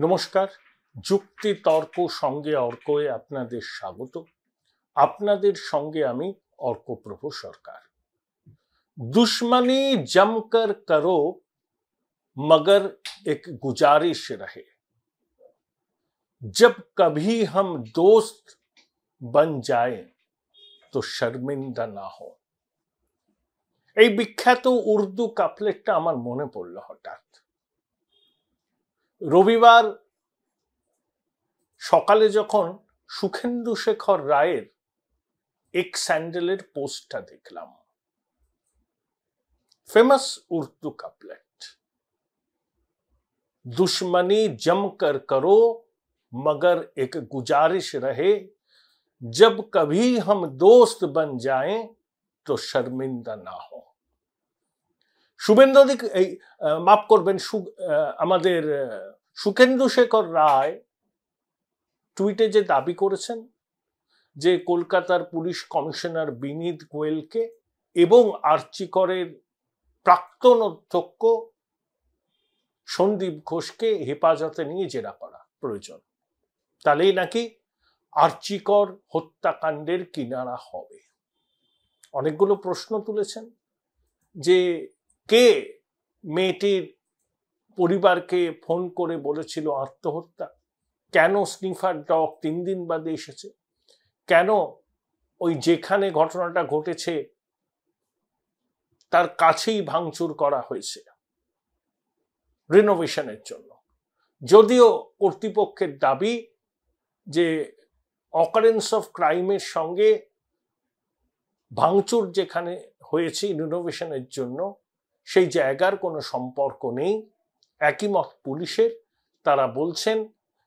নমস্কার। যুক্তি তর্ক সঙ্গে অর্কয়ে আপনাদের স্বাগত। আপনাদের সঙ্গে আমি অর্কপ্রভ সরকার। दुश्मनी जमकर करो मगर एक गुजारिश रहे, जब कभी हम दोस्त बन जाए तो शर्मिंदा ना हो। এই বিখ্যাত উর্দু কাপলেটটা আমার মনে পড়ল হঠাৎ। রবিবার সকালে যখন সুখেন্দু শেখর রায়ের এক্স হ্যান্ডেলের পোস্টটা দেখলাম, फेमस उर्दू कपलेट, दुश्मनी जमकर करो मगर एक गुजारिश रहे, जब कभी हम दोस्त बन जाएं तो शर्मिंदा ना हो। শুভেন্দু অধিকারী, মাফ করবেন, আমাদের সুখেন্দু শেখর রায় টুইটে যে দাবি করেছেন যে কলকাতার পুলিশ কমিশনার বিনীত গোয়েলকে এবং আর্চিকরের প্রাক্তন অধ্যক্ষ সন্দীপ ঘোষকে হেফাজতে নিয়ে জেরা করা প্রয়োজন, তাহলেই নাকি আর্চিকর হত্যাকাণ্ডের কিনারা হবে। অনেকগুলো প্রশ্ন তুলেছেন যে কে মেয়েটির পরিবারকে ফোন করে বলেছিল আত্মহত্যা, কেন স্নিফার ডগ 3 দিন বাদে এসেছে, কেন ওই যেখানে ঘটনাটা ঘটেছে তার কাছেই ভাঙচুর করা হয়েছে রিনোভেশনের জন্য। যদিও কর্তৃপক্ষের দাবি যে অকারেন্স অফ ক্রাইমের সঙ্গে ভাঙচুর যেখানে হয়েছে রিনোভেশনের জন্য সেই জায়গার কোনো সম্পর্ক নেই। একই মত পুলিশের, তারা বলছেন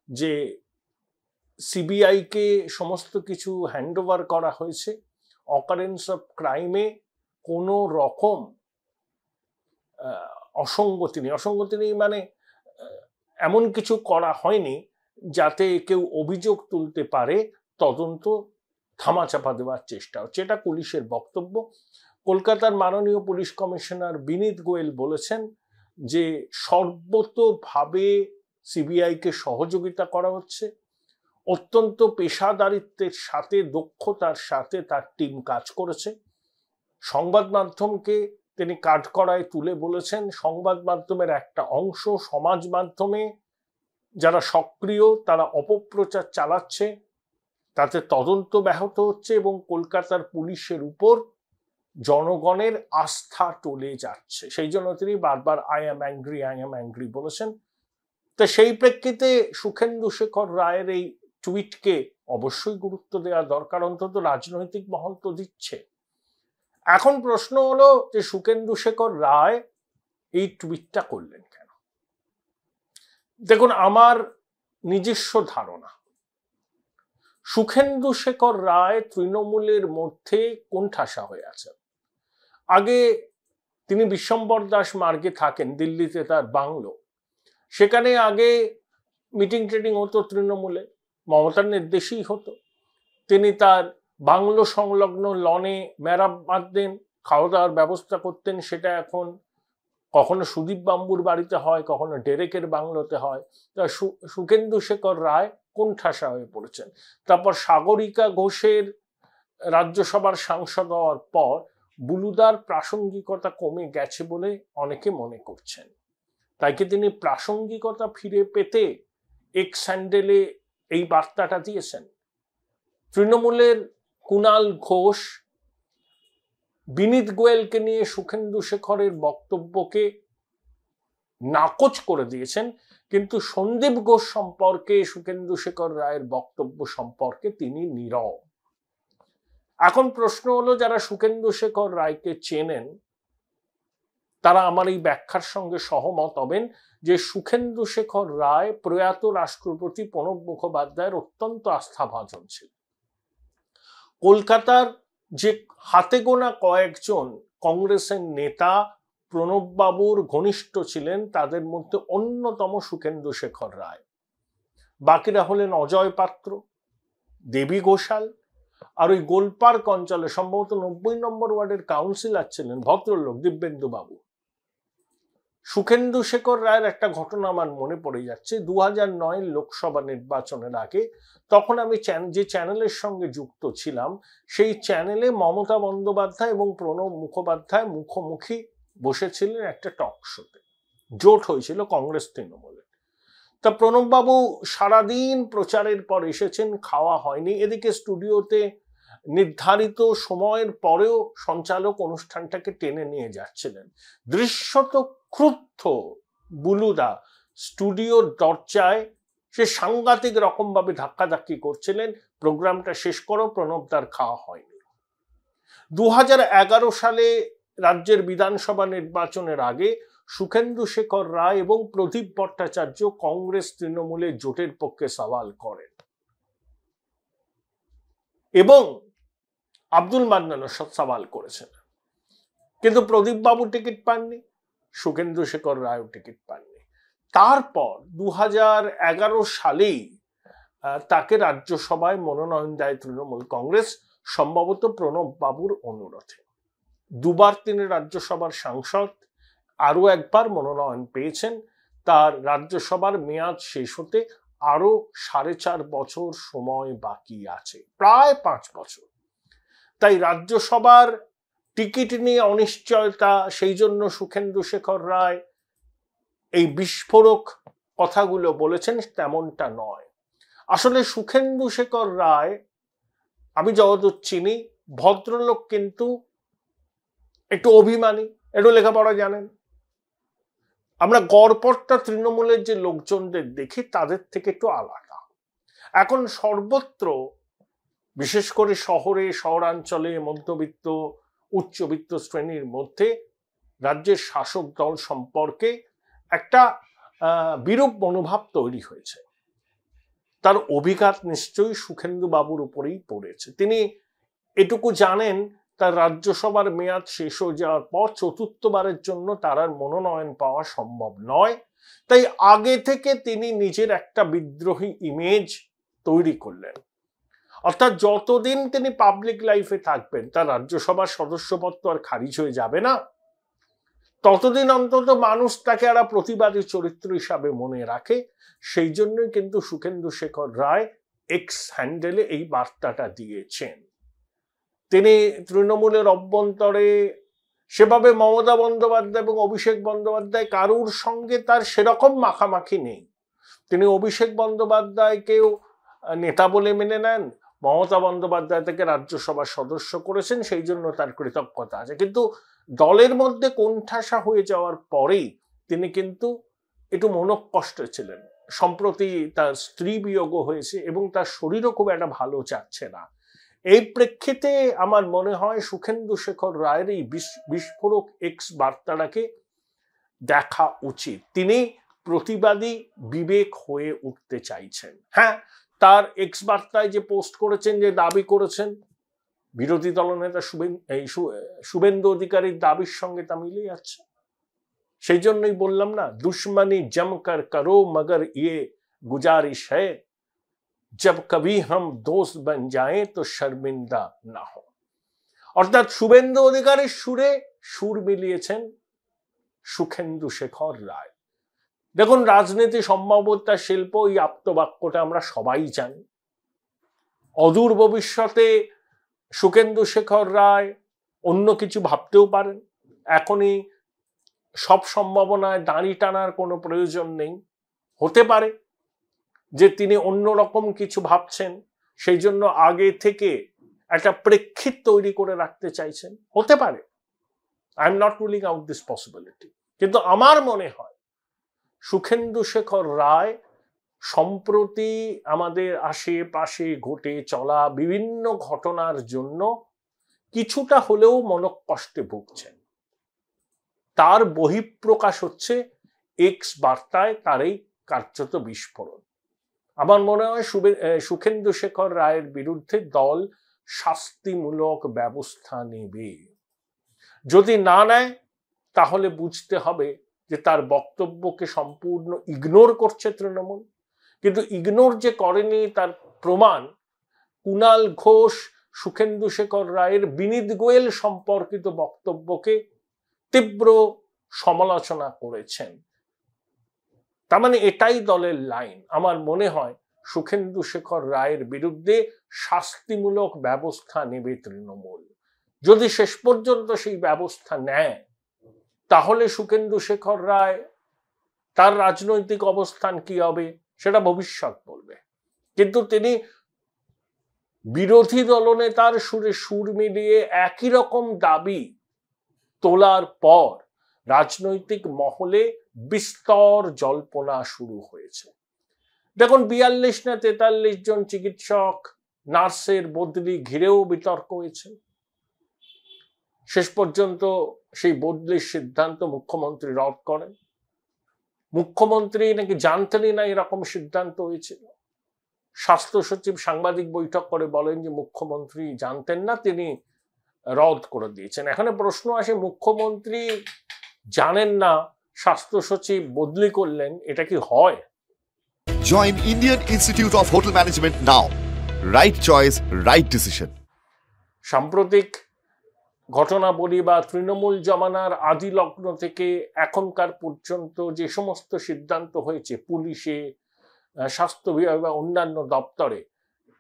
যে সিবিআইকে সমস্ত কিছু হ্যান্ডওভার করা হয়েছে, অকারেন্স অফ ক্রাইমে কোনো রকম অসঙ্গতি নেই, মানে এমন কিছু করা হয়নি যাতে কেউ অভিযোগ তুলতে পারে, তদন্ত থামাচাপা দেওয়ার চেষ্টা হচ্ছে, এটা পুলিশের বক্তব্য। কলকাতার মাননীয় পুলিশ কমিশনার বিনীত গোয়েল বলেছেন যে সর্বতোভাবে সিবিআইকে সহযোগিতা করা হচ্ছে, অত্যন্ত পেশাদারিত্বের সাথে দক্ষতার সাথে তার টিম কাজ করেছে। সংবাদ মাধ্যমকে তিনি কাঠগড়ায় তুলে বলেছেন সংবাদ মাধ্যমের একটা অংশ সমাজ মাধ্যমে যারা সক্রিয় তারা অপপ্রচার চালাচ্ছে, তাতে তদন্ত ব্যাহত হচ্ছে এবং কলকাতার পুলিশের উপর জনগণের আস্থা টলে যাচ্ছে। সেই জন্য তিনি বারবার আই অ্যাম অ্যাংরি বলেছেন। তো সেই প্রেক্ষিতে সুখেন্দু শেখর রায়ের এই টুইটকে অবশ্যই গুরুত্ব দেওয়া দরকার, অন্তত রাজনৈতিক মহল তো দিচ্ছে। এখন প্রশ্ন হলো যে সুখেন্দু শেখর রায় এই টুইটটা করলেন কেন? দেখুন, আমার নিজস্ব ধারণা সুখেন্দু শেখর রায় তৃণমূলের মধ্যে কোণঠাসা হয়ে আছেন। আগে তিনি বিশ্বম্বর দাস মার্গে থাকেন, দিল্লিতে তার বাংলো, সেখানে আগে মিটিং টিটিং হতো তৃণমূলে, মমতার নির্দেশেই হতো। তিনি তার বাংলো সংলগ্ন লনে মেরামত দেন, খাওয়া দাওয়ার ব্যবস্থা করতেন। সেটা এখন কখনো সুদীপ বাম্বুর বাড়িতে হয়, কখনো ডেরেকের বাংলোতে হয়। তা সুখেন্দু শেখর রায় কোণঠাসা হয়ে পড়েছেন। তারপর সাগরিকা ঘোষের রাজ্যসভার সাংসদ হওয়ার পর বুলুদার প্রাসঙ্গিকতা কমে গেছে বলে অনেকে মনে করছেন। তাই কি তিনি প্রাসঙ্গিকতা ফিরে পেতে এক্স হ্যান্ডেলে এই বার্তাটা দিয়েছেন? তৃণমূলের কুণাল ঘোষ বিনীত গোয়েলকে নিয়ে সুখেন্দু শেখরের বক্তব্যকে নাকচ করে দিয়েছেন, কিন্তু সন্দীপ ঘোষ সম্পর্কে সুখেন্দু শেখর রায়ের বক্তব্য সম্পর্কে তিনি নীরব। এখন প্রশ্ন হলো, যারা সুখেন্দু শেখর রায়কে চেনেন তারা আমার এই ব্যাখ্যার সঙ্গে সহমত হবেন যে সুখেন্দু শেখর রায় প্রয়াত রাষ্ট্রপতি প্রণব মুখোপাধ্যায়ের অত্যন্ত আস্থাভাজন ছিল। কলকাতার যে হাতে গোনা কয়েকজন কংগ্রেসের নেতা প্রণববাবুর ঘনিষ্ঠ ছিলেন তাদের মধ্যে অন্যতম সুখেন্দু শেখর রায়। বাকিরা হলেন অজয় পাত্র, দেবী ঘোষাল, আর ওই গোলপার্ক অঞ্চলে সম্ভবত 90 নম্বর ওয়ার্ডের কাউন্সিলর ছিলেন ভদ্রলোক দিব্যেন্দু বাবু। সুখেন্দু শেখর রায়ের একটা ঘটনা আমার মনে পড়ে যাচ্ছে। 2009 লোকসভা নির্বাচনের আগে, তখন আমি যে চ্যানেলের সঙ্গে যুক্ত ছিলাম, সেই চ্যানেলে মমতা বন্দ্যোপাধ্যায় এবং প্রণব মুখোপাধ্যায় মুখোমুখি বসেছিলেন একটা টক শোতে। জোট হয়েছিল কংগ্রেস তৃণমূলে। তা প্রণববাবু সারাদিন প্রচারের পর এসেছেন, খাওয়া হয়নি। এদিকে স্টুডিওতে নির্ধারিত সময়ের পরেও সঞ্চালক অনুষ্ঠানটাকে টেনে নিয়ে যাচ্ছিলেন। দৃশ্যত ক্রুদ্ধ বুলুদা স্টুডিওর দরজায় সে সাংঘাতিক রকম ভাবে ধাক্কাধাক্কি করছিলেন, প্রোগ্রামটা শেষ করো, প্রণবদার খাওয়া হয়নি। 2011 সালে রাজ্যের বিধানসভা নির্বাচনের আগে সুখেন্দু শেখর রায় এবং প্রদীপ ভট্টাচার্য কংগ্রেস তৃণমূলের জোটের পক্ষে সওয়াল করেন এবং আব্দুল মান্নানও সওয়াল করেছেন, কিন্তু প্রদীপ বাবু টিকিট পাননি, সুখেন্দু শেখর রায়ও টিকিট পাননি। তারপর 2011 সালেই তাকে রাজ্যসভায় মনোনয়ন দেয় তৃণমূল কংগ্রেস, সম্ভবত প্রণব বাবুর অনুরোধে। দুবার তিনি রাজ্যসভার সাংসদ, আরো একবার মনোনয়ন পেয়েছেন। তার রাজ্যসভার মেয়াদ শেষ হতে আরো 4.5 বছর সময় বাকি আছে, প্রায় 5 বছর। তাই রাজ্যসভার টিকিট নিয়ে অনিশ্চয়তা, সেই জন্য সুখেন্দু শেখর রায় এই বিস্ফোরক কথাগুলো বলেছেন, তেমনটা নয়। আসলে সুখেন্দু শেখর রায়, আমি যতদূর চিনি, ভদ্রলোক, কিন্তু একটু অভিমানী, একটু লেখাপড়া জানেন। আমরা গড়পড়তা তৃণমূলের যে লোকজনদের দেখি তাদের থেকে একটু আলাদা। এখন সর্বত্র, বিশেষ করে শহরে, শহরাঞ্চলে, মধ্যবিত্ত উচ্চবিত্ত শ্রেণীর মধ্যে রাজ্যের শাসক দল সম্পর্কে একটা বিরূপ মনোভাব তৈরি হয়েছে। তার অভিঘাত নিশ্চয়ই সুখেন্দু বাবুর উপরেই পড়েছে। তিনি এটুকু জানেন, তার রাজ্যসভার মেয়াদ শেষ হয়ে যাওয়ার পর চতুর্থবারের জন্য তার আর মনোনয়ন পাওয়া সম্ভব নয়। তাই আগে থেকে তিনি নিজের একটা বিদ্রোহী ইমেজ তৈরি করলেন। অর্থাৎ যতদিন তিনি পাবলিক লাইফে থাকবেন, তার রাজ্যসভার সদস্যপদ তো আর খারিজ হয়ে যাবে না, ততদিন অন্তত মানুষ তাকে আর প্রতিবাদী চরিত্র হিসাবে মনে রাখে। সেই জন্যই কিন্তু সুখেন্দু শেখর রায় এক্স হ্যান্ডেলে এই বার্তাটা দিয়েছেন। তিনি তৃণমূলের অভ্যন্তরে সেভাবে মমতা বন্দ্যোপাধ্যায় এবং অভিষেক বন্দ্যোপাধ্যায় কারুর সঙ্গে তার সেরকম মাখামাখি নেই। তিনি অভিষেক বন্দ্যোপাধ্যায়কেও নেতা বলে মেনে নেন, মমতা বন্দ্যোপাধ্যায় থেকে রাজ্যসভার সদস্য করেছেন, সেই জন্য তার কৃতজ্ঞতা আছে। কিন্তু দলের মধ্যে কোণঠাসা হয়ে যাওয়ার পরেই তিনি কিন্তু একটু মনোকষ্টে ছিলেন। সম্প্রতি তার স্ত্রী বিয়োগ হয়েছে এবং তার শরীরও খুব একটা ভালো যাচ্ছে না। এই প্রেক্ষিতে আমার মনে হয় সুখেন্দু শেখর রায়ের এই বিস্ফোরক এক্স বার্তাটাকে দেখা উচিত। তিনি প্রতিবাদী বিবেক হয়ে উঠতে চাইছেন। হ্যাঁ, তার এক্স বার্তায় যে পোস্ট করেছেন, যে দাবি করেছেন, বিরোধী দলনেতা শুভেন্দু অধিকারীর দাবির সঙ্গে তা মিলে যাচ্ছে। সেই জন্যই বললাম না, দুশ্মনী জমকর করো মগর ইয়ে গুজারিশ है, जब कभी हम दोस्त बन जाएं तो शर्मिंदा ना हो। অর্থাৎ শুভেন্দু অধিকারীর সুরে সুর মিলিয়েছেন সুখেন্দু শেখর রায়। দেখুন, রাজনীতি সম্ভাব্যতা শিল্প, এই আপ্তবাক্যটা আমরা সবাই জানি। অদূর ভবিষ্যতে সুখেন্দু শেখর রায় অন্য কিছু ভাবতেও পারেন। এখনই সব সম্ভাবনায় দাঁড়ি টানার কোনো প্রয়োজন নেই। হতে পারে যে তিনি অন্যরকম কিছু ভাবছেন, সেই জন্য আগে থেকে একটা প্রেক্ষিত তৈরি করে রাখতে চাইছেন। হতে পারে, I am not ruling out this possibility. কিন্তু আমার মনে হয় সুখেন্দু শেখর রায় সম্প্রতি আমাদের আশেপাশে ঘটে চলা বিভিন্ন ঘটনার জন্য কিছুটা হলেও মনোকষ্টে ভুগছেন। তার বহিঃপ্রকাশ হচ্ছে এক্স বার্তায় তার এই কার্যত বিস্ফোরণ। আমার মনে হয় সুখেন্দু শেখর রায়ের বিরুদ্ধে দল শাস্তিমূলক ব্যবস্থা নেবে। যদি না নেয়, তাহলে বুঝতে হবে যে তার বক্তব্যকে সম্পূর্ণ ইগনোর করছে তৃণমূল। কিন্তু ইগনোর যে করেনি তার প্রমাণ কুণাল ঘোষ সুখেন্দু শেখর রায়ের বিনীত গোয়েল সম্পর্কিত বক্তব্যকে তীব্র সমালোচনা করেছেন। তার মানে এটাই দলের লাইন। আমার মনে হয় সুখেন্দু শেখর রায়ের বিরুদ্ধে শাস্তিমূলক ব্যবস্থা নেবে তৃণমূল। যদি শেষ পর্যন্ত সেই ব্যবস্থা নেয় তাহলে সুখেন্দু শেখর রায় তার রাজনৈতিক অবস্থান কি হবে সেটা ভবিষ্যৎ বলবে। কিন্তু তিনি বিরোধী দলনেতার সুরে সুর মিলিয়ে একই রকম দাবি তোলার পর রাজনৈতিক মহলে বিস্তর জল্পনা শুরু হয়েছে। দেখুন 42 না 43 জন চিকিৎসক নার্সের বদলি ঘিরেও বিতর্ক হয়েছে। শেষ পর্যন্ত সেই বদলির সিদ্ধান্ত মুখ্যমন্ত্রী রদ করেন। মুখ্যমন্ত্রী নাকি জানতেনই না এরকম সিদ্ধান্ত হয়েছিল। স্বাস্থ্য সচিব সাংবাদিক বৈঠক করে বলেন যে মুখ্যমন্ত্রী জানতেন না, তিনি রদ করে দিয়েছেন। এখানে প্রশ্ন আসে, মুখ্যমন্ত্রী জানেন না, স্বাস্থ্য সচিব বদলি করলেন, এটা কি হয়? Join Indian Institute of Hotel Management now. Right choice, right decision. সাম্প্রতিক ঘটনা বলি বা তৃণমূল জমানার আদি লগ্ন থেকে এখনকার পর্যন্ত যে সমস্ত সিদ্ধান্ত হয়েছে পুলিশে, স্বাস্থ্য বিভাগ বা অন্যান্য দপ্তরে,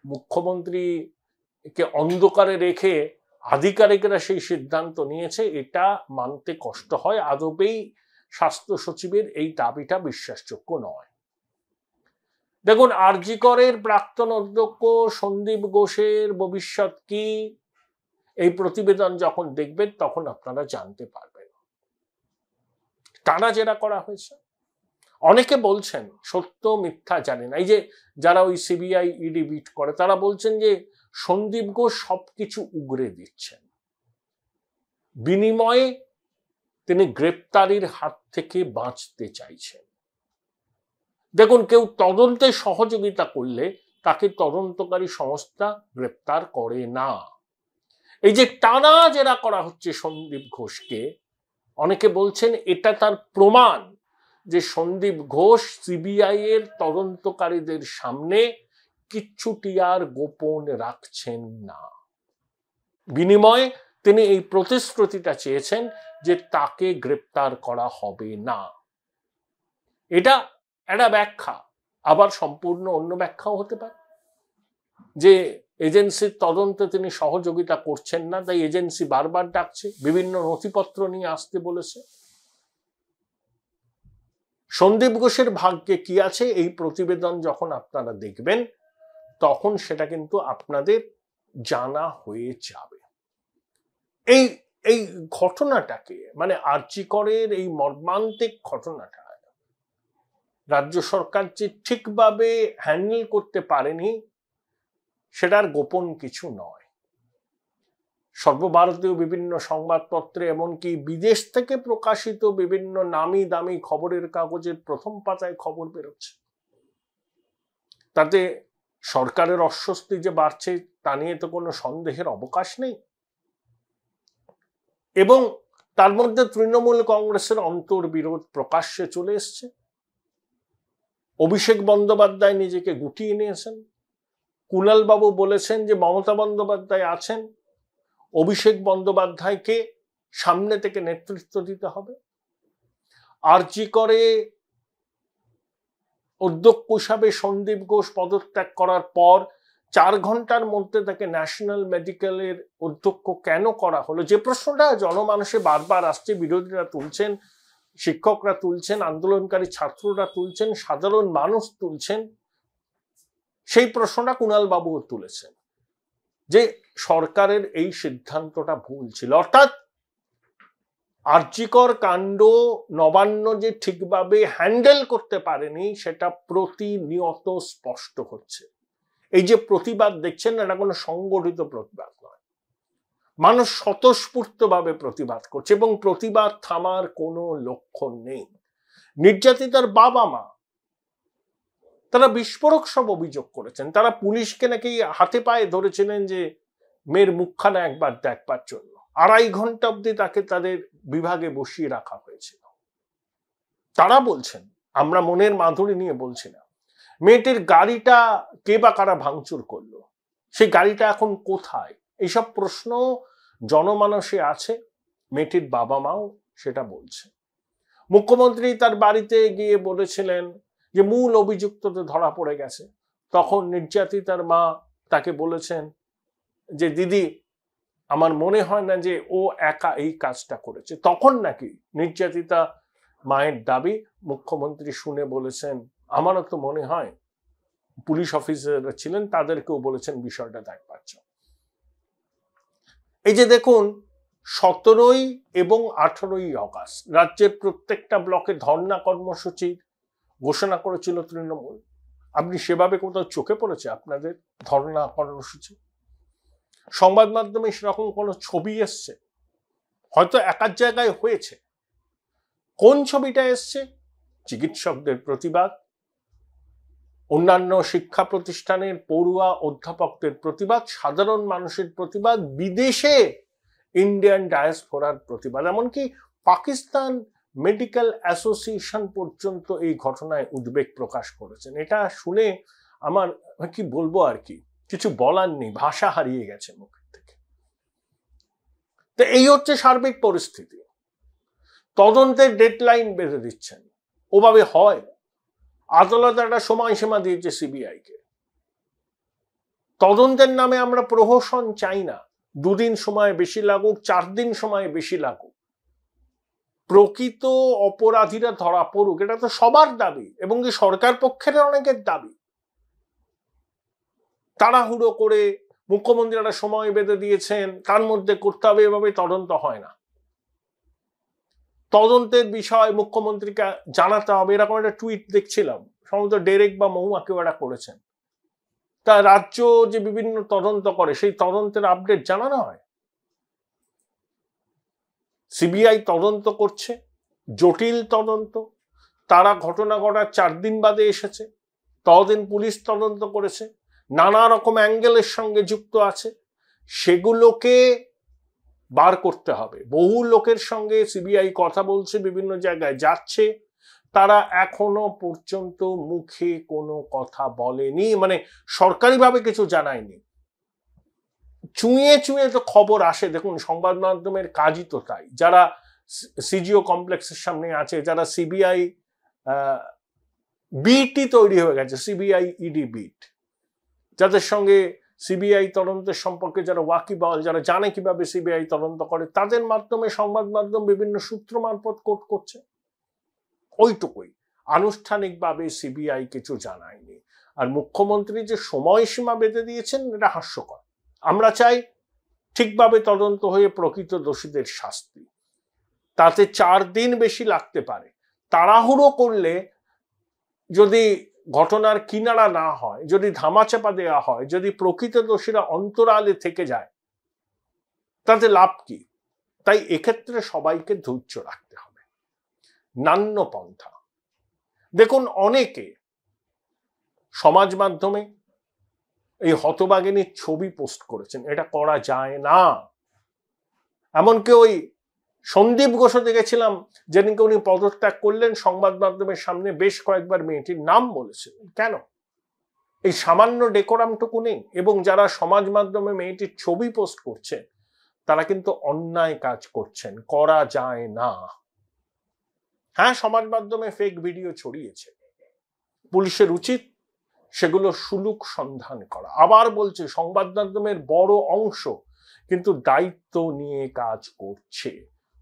মুখ্যমন্ত্রীকে অন্ধকারে রেখে আধিকারিকরা সেই সিদ্ধান্ত নিয়েছে, এটা মানতে কষ্ট হয়। আদবেই স্বাস্থ্য সচিবের এই দাবিটা বিশ্বাসযোগ্য নয়। দেখুন, আরজি করের প্রাক্তন অধ্যক্ষ সন্দীপ ঘোষের ভবিষ্যৎ কি, এই প্রতিবেদন যখন দেখবেন তখন আপনারা জানতে পারবেন। টানা জেরা করা হয়েছে। অনেকে বলছেন সত্য মিথ্যা জানেন। এই যে যারা ওই সিবিআই ইডি বিট করে তারা বলছেন যে সন্দীপ ঘোষ সবকিছু উগরে দিচ্ছেন, বিনিময়ে তিনি গ্রেপ্তারির হাত থেকে বাঁচতে চাইছেন। দেখুন, কেউ তদন্তে সহযোগিতা করলে তাকে তদন্তকারী সংস্থা গ্রেপ্তার করে না। এই যে টানা জেরা করা হচ্ছে সন্দীপ ঘোষকে, অনেকে বলছেন এটা তার প্রমাণ যে সন্দীপ ঘোষ সিবিআই এর তদন্তকারীদের সামনে কিচ্ছুটি আর গোপন রাখছেন না। বিনিময়ে তিনি এই প্রতিশ্রুতিটা চেয়েছেন যে তাকে গ্রেপ্তার করা হবে না। এটা একটা ব্যাখ্যা, আবার সম্পূর্ণ অন্য ব্যাখ্যাও হতে পারে যে এজেন্সির তদন্তে তিনি সহযোগিতা করছেন না, তাই এজেন্সি বারবার ডাকছে, বিভিন্ন নথিপত্র নিয়ে আসতে বলেছে। সন্দীপ ঘোষের ভাগ্যে কি আছে এই প্রতিবেদন যখন আপনারা দেখবেন তখন সেটা কিন্তু আপনাদের জানা হয়ে যাবে। এই এই ঘটনাটাকে, মানে আরজি করের এই মর্মান্তিক ঘটনাটা রাজ্য সরকার যে ঠিকভাবে হ্যান্ডেল করতে পারেনি সেটার গোপন কিছু নয়। সর্বভারতীয় বিভিন্ন সংবাদপত্রে, এমনকি বিদেশ থেকে প্রকাশিত বিভিন্ন নামি দামি খবরের কাগজের প্রথম পাতায় খবর বেরোচ্ছে। তাতে সরকারের অস্বস্তি যে বাড়ছে তা নিয়ে তো কোনো সন্দেহের অবকাশ নেই। এবং তার মধ্যে তৃণমূল কংগ্রেসের অন্তর্বিরোধ প্রকাশ্যে চলে এসছে। অভিষেক বন্দ্যোপাধ্যায় নিজেকে গুটিয়ে নিয়েছেন। কুণাল বাবু বলেছেন যে মমতা বন্দ্যোপাধ্যায় আছেন, অভিষেক বন্দ্যোপাধ্যায়কে সামনে থেকে নেতৃত্ব দিতে হবে। আরজি করে অধ্যক্ষ হিসাবে সন্দীপ ঘোষ পদত্যাগ করার পর 4 ঘন্টার মধ্যে তাকে ন্যাশনাল মেডিকেলের অধ্যক্ষ কেন করা হলো, যে প্রশ্নটা জনমানসে বারবার আসছে, বিরোধীরা তুলছেন, শিক্ষকরা তুলছেন, আন্দোলনকারী ছাত্ররা তুলছেন, সাধারণ মানুষ তুলছেন, সেই প্রশ্নটা কুণাল বাবুও তুলেছেন যে সরকারের এই সিদ্ধান্তটা ভুল ছিল। অর্থাৎ আরজিকর কাণ্ড নবান্ন যে ঠিকভাবে হ্যান্ডেল করতে পারেনি সেটা প্রতিনিয়ত স্পষ্ট হচ্ছে। এই যে প্রতিবাদ দেখছেন, এটা কোনো সংগঠিত প্রতিবাদ নয়, মানুষ স্বতঃস্ফূর্তভাবে প্রতিবাদ করছে এবং প্রতিবাদ থামার কোনো লক্ষণ নেই। নির্যাতিতার বাবা মা তারা বিস্ফোরক সব অভিযোগ করেছেন। তারা পুলিশকে নাকি হাতে পায়ে ধরেছিলেন যে মেয়ের মুখখানা একবার দেখবার জন্য। 2.5 ঘন্টা অব্দি তাকে তাদের বিভাগে বসিয়ে রাখা হয়েছিল। তারা বলছেন, আমরা মনের মাধুরী নিয়ে বলছি না, মেয়েটির গাড়িটা কে বা কারা ভাঙচুর করলো, সেই গাড়িটা এখন কোথায়, এইসব প্রশ্ন জনমানসে আছে। মেয়েটির বাবা মাও সেটা বলছে। মুখ্যমন্ত্রী তার বাড়িতে গিয়ে বলেছিলেন যে মূল অভিযুক্ত তো ধরা পড়ে গেছে। তখন নির্যাতিতার মা তাকে বলেছেন যে দিদি, আমার মনে হয় না যে ও একা এই কাজটা করেছে। তখন নাকি নির্যাতিতা মায়ের দাবি মুখ্যমন্ত্রী শুনে বলেছেন, আমারও তো মনে হয়, পুলিশ অফিসাররা ছিলেন, তাদেরকেও বলেছেন বিষয়টা দেখবার জন্য। এই যে দেখুন, 17 এবং 18 অগাস্ট রাজ্যের প্রত্যেকটা ব্লকে ধর্ণা কর্মসূচির ঘোষণা করেছিল তৃণমূল। আপনি সেভাবে কোথাও চোখে পড়েছে আপনাদের ধর্ণা কর্মসূচি? সংবাদ মাধ্যমে সেরকম কোনো ছবি এসছে? হয়তো একাধ জায়গায় হয়েছে। কোন ছবিটা এসছে? চিকিৎসকদের প্রতিবাদ, অন্যান্য শিক্ষা প্রতিষ্ঠানের পড়ুয়া অধ্যাপকদের প্রতিবাদ, সাধারণ মানুষের প্রতিবাদ, বিদেশে ইন্ডিয়ান ডায়াসপোরার প্রতিবাদ, এমনকি পাকিস্তান মেডিকেল অ্যাসোসিয়েশন পর্যন্ত এই ঘটনায় উদ্বেগ প্রকাশ করেছেন। এটা শুনে আমার কি বলবো, আর কি কিছু বলার নেই, ভাষা হারিয়ে গেছে মুখের থেকে। তো এই হচ্ছে সার্বিক পরিস্থিতি। তদন্তের ডেডলাইন বেঁধে দিচ্ছেন, ওভাবে হয়? আদালত একটা সময়সীমা দিয়েছে সিবিআই কে। তদন্তের নামে আমরা প্রহসন চাই না। 2 দিন সময় বেশি লাগুক, 4 দিন সময় বেশি লাগুক, প্রকৃত অপরাধীরা ধরা পড়ুক, এটা তো সবার দাবি, এবং কি সরকার পক্ষের অনেকের দাবি। তাড়াহুড়ো করে মুখ্যমন্ত্রী একটা সময় বেঁধে দিয়েছেন, তার মধ্যে করতে হবে, এভাবে তদন্ত হয় না। তদন্তের বিষয় মুখ্যমন্ত্রীকে জানাতে হবে, এরকম একটা টুইট দেখছিলাম, সম্ভবত ডেরেক বা মহুয়া কেউ একটা করেছেন। তা রাজ্য যে বিভিন্ন তদন্ত করে, সেই তদন্তের আপডেট জানানো হয়? সিবিআই তদন্ত করছে, জটিল তদন্ত, তারা ঘটনা ঘটার 4 দিন বাদে এসেছে, ততদিন পুলিশ তদন্ত করেছে, নানা রকম অ্যাঙ্গেলের সঙ্গে যুক্ত আছে, সেগুলোকে বার করতে হবে। বহু লোকের সঙ্গে সিবিআই কথা বলছে, বিভিন্ন জায়গায় যাচ্ছে, তারা এখনো পর্যন্ত মুখে কোনো কথা বলেনি, মানে সরকারিভাবে কিছু জানায়নি। চুঁয়ে চুঁয়ে তো খবর আসে। দেখুন, সংবাদ মাধ্যমের কাজই তো তাই। যারা সিজিও কমপ্লেক্সের সামনে আছে, যারা সিবিআই বিটই তৈরি হয়ে গেছে, সিবিআই ইডি বিট, যাদের সঙ্গে সিবিআই তদন্তের সম্পর্কে যারা ওয়াকিবহাল, যারা জানে কিভাবে সিবিআই তদন্ত করে, তাদের মাধ্যমে সংবাদ মাধ্যম বিভিন্ন সূত্র মারফত কোট করছে, ওইটুকুই। আনুষ্ঠানিকভাবে সিবিআই কিছু জানায়নি। আর মুখ্যমন্ত্রী যে সময়সীমা বেঁধে দিয়েছেন, এটা হাস্যকর। আমরা চাই ঠিকভাবে তদন্ত হয়ে প্রকৃত দোষীদের শাস্তি, তাতে 4 দিন বেশি লাগতে পারে। তাড়াহুড়ো করলে যদি ঘটনার কিনারা না হয়, যদি ধামাচাপা দেওয়া হয়, যদি প্রকৃত দোষীরা অন্তরালে থেকে যায়, তাতে লাভ কি? তাই এক্ষেত্রে সবাইকে ধৈর্য রাখতে হবে। নান্য পন্থা। দেখুন, অনেকে সমাজ মাধ্যমে এই হতভাগিনীর ছবি পোস্ট করেছেন, এটা করা যায় না। এমনকি ওই সন্দীপ ঘোষও দেখেছিলাম, যেদিনকে উনি পদত্যাগ করলেন, সংবাদ মাধ্যমের সামনে বেশ কয়েকবার মেয়েটির নাম বলেছিলেন। কেন? এই সামান্য ডেকোরামটুকু নেই? এবং যারা সমাজ মাধ্যমে মেয়েটির ছবি পোস্ট করছে, তারা কিন্তু অন্যায় কাজ করছেন, করা যায় না। হ্যাঁ, সমাজ মাধ্যমে ফেক ভিডিও ছড়িয়েছে, পুলিশের উচিত সেগুলো সুলুক সন্ধান করা। আবার বলছে, সংবাদ মাধ্যমের বড় অংশ কিন্তু দায়িত্ব নিয়ে কাজ করছে।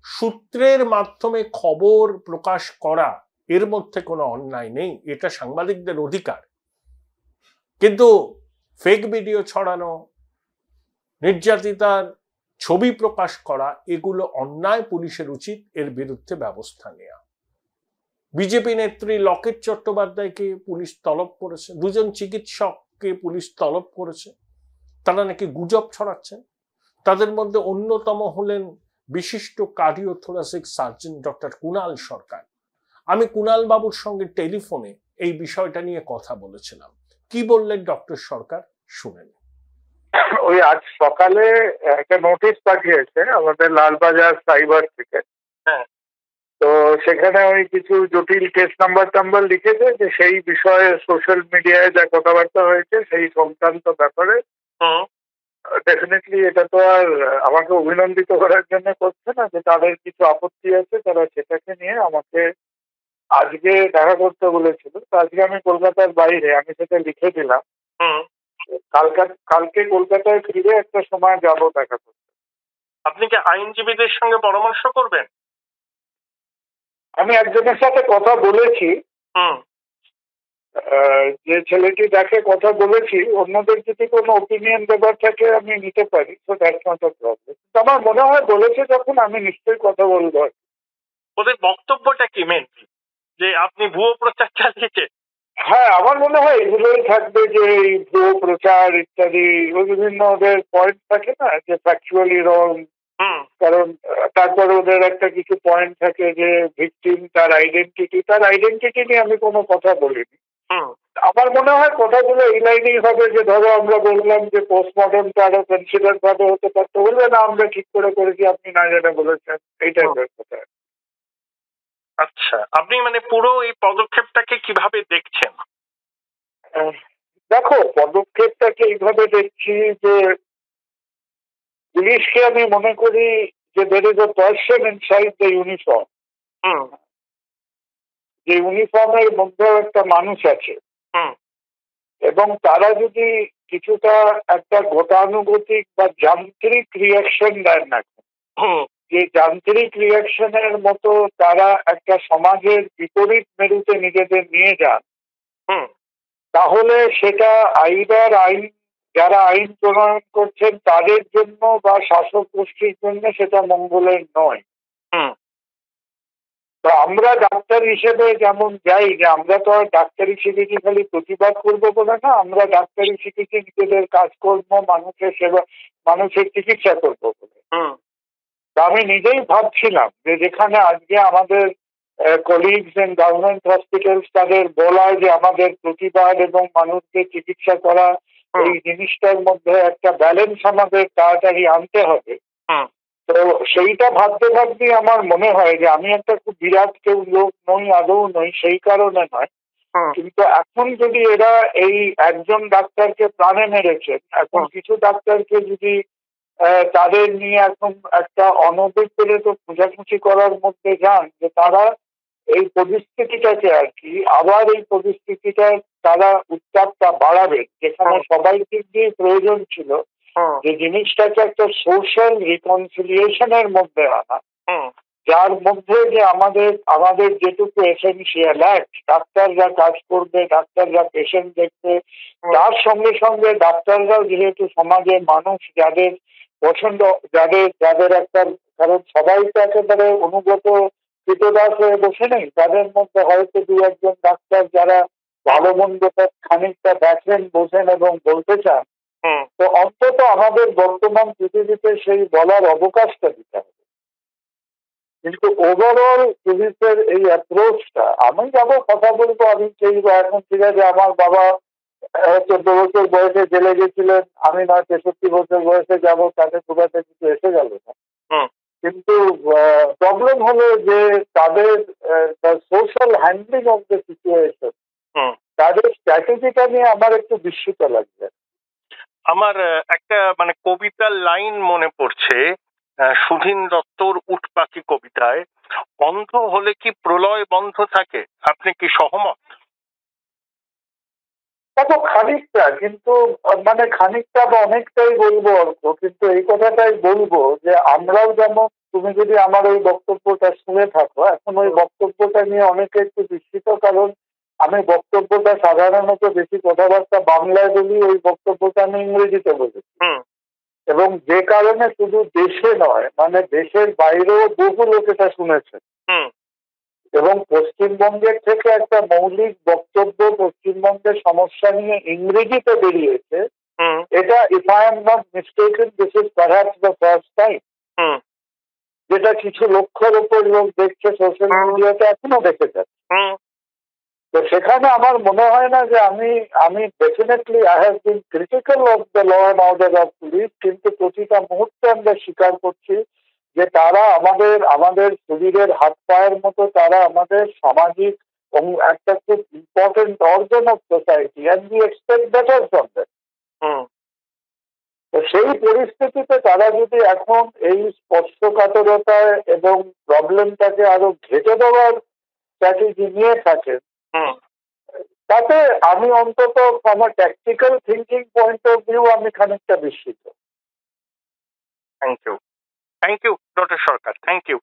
সূত্রের মাধ্যমে খবর প্রকাশ করা, এর মধ্যে কোনো অন্যায় নেই, এটা সাংবাদিকদের অধিকার। কিন্তু ফেক ভিডিও ছড়ানো, নির্যাতিতার ছবি প্রকাশ করা, এগুলো অন্যায়। পুলিশের উচিত এর বিরুদ্ধে ব্যবস্থা নেওয়া। বিজেপি নেত্রী লকেট চট্টোপাধ্যায়কে পুলিশ তলব করেছে, 2 জন চিকিৎসককে পুলিশ তলব করেছে, তারা নাকি গুজব ছড়াচ্ছেন। তাদের মধ্যে অন্যতম হলেন বিশিষ্ট কার্ডিওথোরাসিক সার্জন ডক্টর কুণাল সরকার। আমি কুণাল বাবুর সঙ্গে টেলিফোনে এই বিষয়টা নিয়ে কথা বলেছিলাম। কি বললেন ডক্টর সরকার, শুনেন। ওই আজ সকালে একটা নোটিশ পাঠিয়েছে আমাদের লালবাজার সাইবার থেকে। হ্যাঁ, তো সেখানে ওই কিছু জটিল কেস নাম্বার লিখেছে, যে সেই বিষয়ে সোশ্যাল মিডিয়ায় যা কথাবার্তা হয়েছে সেই সংক্রান্ত ব্যাপারে ডেফিনেটলি এটা তো আর আমাকে অভিনন্দিত করার জন্য করছে না, যে তাদের কিছু আপত্তি আছে তারা সেটাকে নিয়ে আমাকে আজকে দেখা করতে বলেছিল। তো আজকে আমি কলকাতার বাইরে, আমি সেটা লিখে দিলাম। কালকে কলকাতায় ফিরে একটা সময় যাবো দেখা করতে। আপনি কি আইনজীবীদের সঙ্গে পরামর্শ করবেন? আমি একজনের সাথে কথা বলেছি, যে ছেলেটি দেখে কথা বলেছি, অন্যদের যদি কোনো ওপিনিয়ন দেবার থাকে আমি নিতে পারি, তো দ্যাটস নট আ প্রবলেম। আমার মনে হয় বলেছে যখন, আমি নিশ্চয়ই কথা বলবো। ওদের বক্তব্যটা কি মেনলি, যে আপনি ভুয়ো প্রচার চালিয়েছে? হ্যাঁ, আমার মনে হয় এগুলোই থাকবে, যে এই ভুয়ো প্রচার ইত্যাদি, ওই বিভিন্ন ওদের পয়েন্ট থাকে না, যে ফ্যাকচুয়ালি রং। কারণ তারপরে ওদের একটা কিছু পয়েন্ট থাকে যে ভিকটিম, তার আইডেন্টিটি নিয়ে আমি কোনো কথা বলিনি। আমার মনে হয় কথাগুলো এই লাইনেই হবে, যে ধরো আমরা বললাম যে পোস্টমর্টমটা আরো কনসিডার ভাবে হতে পারতো, বলবে না আমরা ঠিক করে করেছি, আপনি না জানা বলেছেন, এই টাইপের কথা। আচ্ছা, আপনি মানে পুরো এই পদক্ষেপটাকে কিভাবে দেখছেন? দেখো, পদক্ষেপটাকে এইভাবে দেখছি যে পুলিশকে আমি মনে করি যে there is a person inside the uniform, যে ইউনিফর্মের মধ্যেও একটা মানুষ আছে, এবং তারা যদি কিছুটা একটা গতানুগতিক বা যান্ত্রিক রিয়াকশন দেয় না, যে যান্ত্রিক রিয়াকশনের মতো তারা একটা সমাজের বিপরীত মেরুতে নিজেদের নিয়ে যান, তাহলে সেটা যারা আইন প্রণয়ন করছেন তাদের জন্য বা শাসক গোষ্ঠীর জন্য সেটা মঙ্গলের নয়। তো আমরা ডাক্তার হিসেবে যেমন যাই, যে আমরা তো আর ডাক্তারি শিখেছি খালি প্রতিবাদ করবো বলে না, আমরা ডাক্তারি শিখেছি নিজেদের কাজকর্ম, মানুষের সেবা, মানুষের চিকিৎসা করবো বলে। আমি নিজেই ভাবছিলাম যে যেখানে আজকে আমাদের কলিগস ইন গভর্নমেন্ট হসপিটালস তাদের বলা যে আমাদের প্রতিবাদ এবং মানুষকে চিকিৎসা করা, এই জিনিসটার মধ্যে একটা ব্যালেন্স আমাদের তাড়াতাড়ি আনতে হবে। তো সেইটা ভাবতে ভাবতে আমার মনে হয় যে আমি একটা খুব বিরাট কেউ লোক নই, আদৌ নই, সেই কারণে নয়, কিন্তু এখন যদি এরা এই একজন ডাক্তারকে প্রাণে মেরেছেন, এখন কিছু ডাক্তারকে যদি তাদের নিয়ে এখন একটা অনভিপ্রেত খোঁজাখুঁজি করার মধ্যে যান, যে তারা এই পরিস্থিতিটাকে আর কি আবার এই পরিস্থিতিটার তারা উত্তাপটা বাড়াবেন, যেখানে সবাই দিক দিয়ে প্রয়োজন ছিল যে জিনিসটাকে একটা সোশ্যাল রিকনসিলিয়েশনের মধ্যে আনা, যার মধ্যে যে আমাদের যেটুকু এসেনশিয়াল অ্যাক্ট, ডাক্তাররা কাজ করবে, ডাক্তাররা পেশেন্ট দেখবে, তার সঙ্গে সঙ্গে ডাক্তাররাও যেহেতু সমাজের মানুষ, যাদের পছন্দ, যাদের একটা, কারণ সবাই তো একেবারে অনুগত কৃতদাস হয়ে বসে নেই, তাদের মধ্যে হয়তো দু একজন ডাক্তার যারা ভালো মন্দটা খানিকটা দেখেন, বোঝেন এবং বলতে চান, তো অন্তত আমাদের বর্তমান পৃথিবীতে সেই বলার অবকাশটা দিতে হবে। কিন্তু ওভারঅল পুলিশের এই অ্যাপ্রোচটা, আমি যাবো কথা বলবো, আমি সেই এখন ঠিক আছে, আমার বাবা 14 বছর বয়সে জেলে গেছিলেন, আমি নয় 63 বছর বয়সে যাবো, তাতে খুব একটা কিছু এসে গেল না। কিন্তু প্রবলেম হলো যে তাদের social handling of the situation, তাদের স্ট্র্যাটেজিটা নিয়ে আমার একটু বিস্মিত লাগছে। আমার একটা মানে কবিতার লাইন মনে পড়ছে, সুধীন দত্তর উট পাখি কবিতায়, অন্ধ হলে কি প্রলয় বন্ধ থাকে? আপনি কি সহমত? দেখো, খানিকটা, কিন্তু মানে খানিকটা বা অনেকটাই বলবো অর্থ, কিন্তু এই কথাটাই বলবো যে আমরাও যেমন, তুমি যদি আমার ওই বক্তব্যটা শুনে থাকো, এখন ওই বক্তব্যটা নিয়ে অনেকে একটু বিস্মিত, কারণ আমি বক্তব্যটা সাধারণত বেশি কথাবার্তা বাংলায় বলি, ওই বক্তব্যটা আমি ইংরেজিতে বলেছি, এবং যে কারণে শুধু দেশে নয়, মানে দেশের বাইরেও বহু লোক এটা শুনেছে, এবং পশ্চিমবঙ্গের থেকে একটা মৌলিক বক্তব্য পশ্চিমবঙ্গের সমস্যা নিয়ে ইংরেজিতে বেরিয়েছে, এটা if I am not mistaken this is perhaps the first time, যেটা কিছু লক্ষের উপর লোক দেখছে সোশ্যাল মিডিয়াতে, এখনো দেখে যাচ্ছে। তো সেখানে আমার মনে হয় না যে আমি definitely I have been critical of the law and order of police, কিন্তু প্রতিটা মুহূর্তে আমরা স্বীকার করছি যে তারা আমাদের শরীরের হাত পায়ের মতো, তারা আমাদের সামাজিক একটা খুব important organ of society, and we expect better from them. তো সেই পরিস্থিতিতে তারা যদি এখন এই স্পর্শকাতরতা এবং প্রবলেমটাকে আরো ঘেঁটে দেওয়ার স্ট্র্যাটেজি নিয়ে থাকেন, তাতে আমি অন্তত আমার tactical thinking point of view আমি খানিকটা বিস্মিত। Thank you doctor Sarkar, thank you.